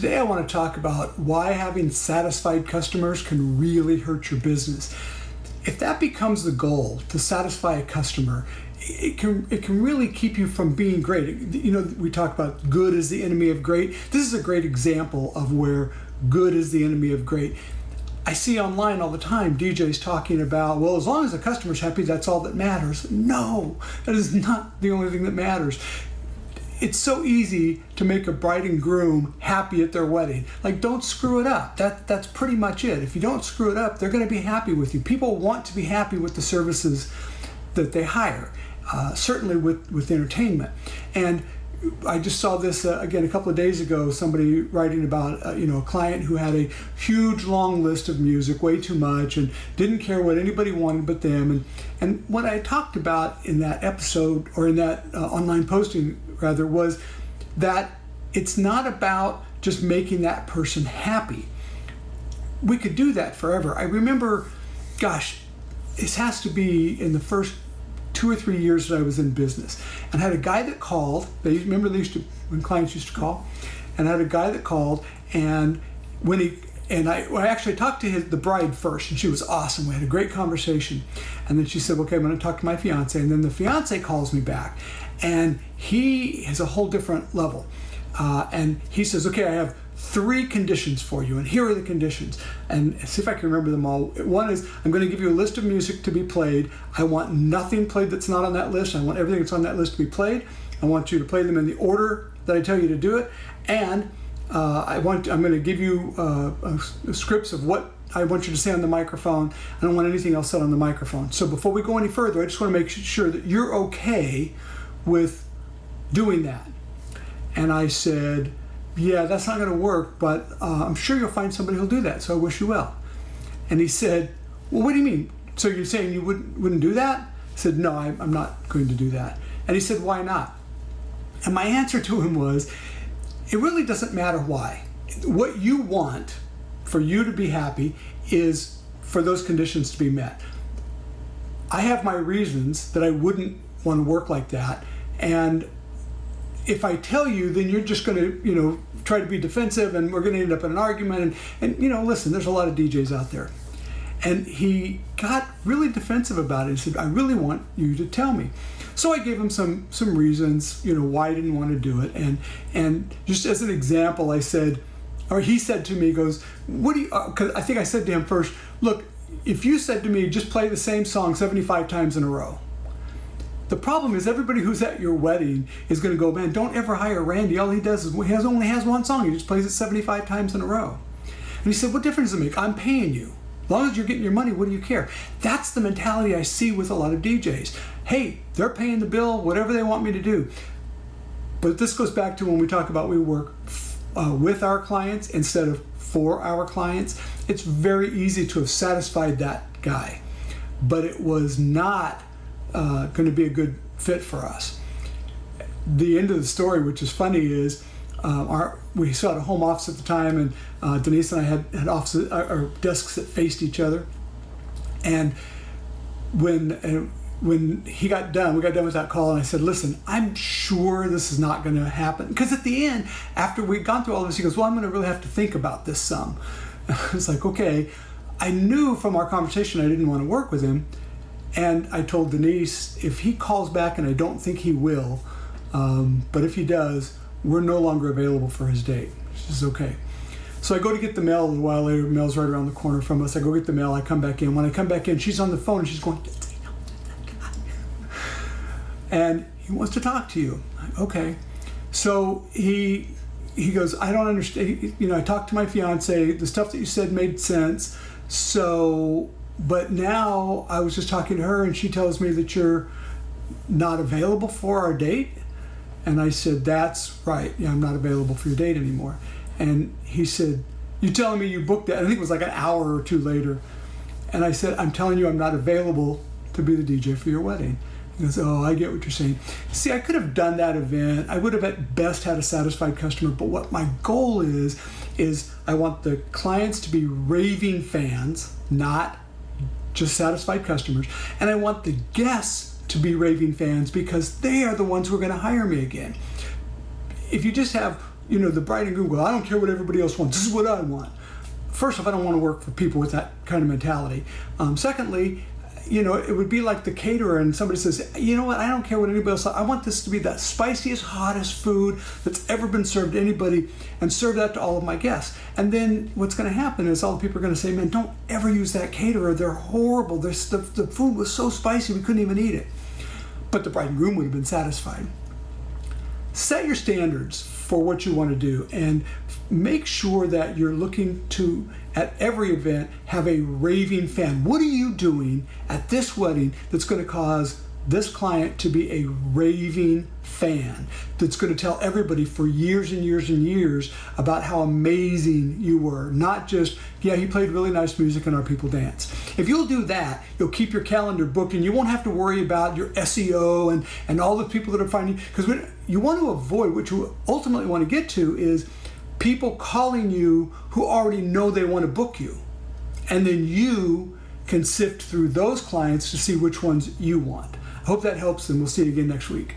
Today I want to talk about why having satisfied customers can really hurt your business. If that becomes the goal, to satisfy a customer, it can really keep you from being great. You know, we talk about good is the enemy of great. This is a great example of where good is the enemy of great. I see online all the time DJs talking about, well, as long as the customer's happy, that's all that matters. No, that is not the only thing that matters. It's so easy to make a bride and groom happy at their wedding. Like, don't screw it up. That's pretty much it. If you don't screw it up, they're going to be happy with you. People want to be happy with the services that they hire, certainly with entertainment. And I just saw this again a couple of days ago, somebody writing about a client who had a huge long list of music, way too much, and didn't care what anybody wanted but them. And what I talked about in that episode, or in that online posting rather, was that it's not about just making that person happy. We could do that forever. I remember, gosh, this has to be in the first 2 or 3 years that I was in business, and I had a guy that called. When clients used to call, and I had a guy that called, and I actually talked to the bride first, and she was awesome. We had a great conversation, and then she said, "Okay, I'm going to talk to my fiance," and then the fiance calls me back, and he has a whole different level, and he says, "Okay, I have 3 conditions for you, and here are the conditions." And see if I can remember them all. One is, I'm going to give you a list of music to be played. I want nothing played that's not on that list. I want everything that's on that list to be played. I want you to play them in the order that I tell you to do it. And I'm going to give you scripts of what I want you to say on the microphone. I don't want anything else said on the microphone. So before we go any further, I just want to make sure that you're okay with doing that. And I said, "Yeah, that's not going to work, but I'm sure you'll find somebody who'll do that, so I wish you well." And he said, "Well, what do you mean? So you're saying you wouldn't do that?" I said, "No, I'm not going to do that." And he said, "Why not?" And my answer to him was, it really doesn't matter why. What you want for you to be happy is for those conditions to be met. I have my reasons that I wouldn't want to work like that, and if I tell you, then you're just going to, try to be defensive, and we're going to end up in an argument. And listen, there's a lot of DJs out there. And he got really defensive about it. He said, "I really want you to tell me." So I gave him some reasons, why I didn't want to do it. And just as an example, I said, or he said to me, he goes, "What do you?" Because I think I said to him first, "Look, if you said to me, just play the same song 75 times in a row." The problem is everybody who's at your wedding is going to go, "Man, don't ever hire Randy. All he does is he only has one song. He just plays it 75 times in a row." And he said, "What difference does it make? I'm paying you. As long as you're getting your money, what do you care?" That's the mentality I see with a lot of DJs. Hey, they're paying the bill, whatever they want me to do. But this goes back to when we talk about we work with our clients instead of for our clients. It's very easy to have satisfied that guy, but it was not going to be a good fit for us. The end of the story, which is funny, is we still had a home office at the time, and Denise and I had offices, our desks that faced each other. And when we got done with that call, and I said, "Listen, I'm sure this is not going to happen." Because at the end, after we'd gone through all of this, he goes, "Well, I'm going to really have to think about this some." And I was like, okay. I knew from our conversation I didn't want to work with him. And I told Denise, if he calls back, and I don't think he will, but if he does, we're no longer available for his date. She says, okay. So I go to get the mail a little while later. The mail's right around the corner from us. I go get the mail. I come back in. When I come back in, she's on the phone, and she's going, and he wants to talk to you. Okay. So he goes, "I don't understand. I talked to my fiance. The stuff that you said made sense. But now I was just talking to her, and she tells me that you're not available for our date." And I said, "That's right. Yeah, I'm not available for your date anymore." And he said, "You telling me you booked that?" I think it was like an hour or 2 later. And I said, "I'm telling you I'm not available to be the DJ for your wedding." He goes, "Oh, I get what you're saying." See, I could have done that event. I would have at best had a satisfied customer. But what my goal is I want the clients to be raving fans, not just satisfied customers. And I want the guests to be raving fans, because they are the ones who are going to hire me again. If you just have the bride and groom go, I don't care what everybody else wants, this is what I want. First off, I don't want to work for people with that kind of mentality. Secondly, it would be like the caterer and somebody says, you know what, I don't care what anybody else, I want this to be the spiciest, hottest food that's ever been served to anybody, and serve that to all of my guests. And then what's going to happen is all the people are going to say, man, don't ever use that caterer, they're horrible, the food was so spicy we couldn't even eat it. But the bride and groom would have been satisfied. Set your standards for what you want to do, and make sure that you're looking to, at every event, have a raving fan. What are you doing at this wedding that's going to cause this client to be a raving fan, that's going to tell everybody for years and years and years about how amazing you were, not just, yeah, he played really nice music and our people danced. If you'll do that, you'll keep your calendar booked, and you won't have to worry about your SEO and all the people that are finding, because what you want to avoid, what you ultimately want to get to, is people calling you who already know they want to book you. And then you can sift through those clients to see which ones you want. I hope that helps, and we'll see you again next week.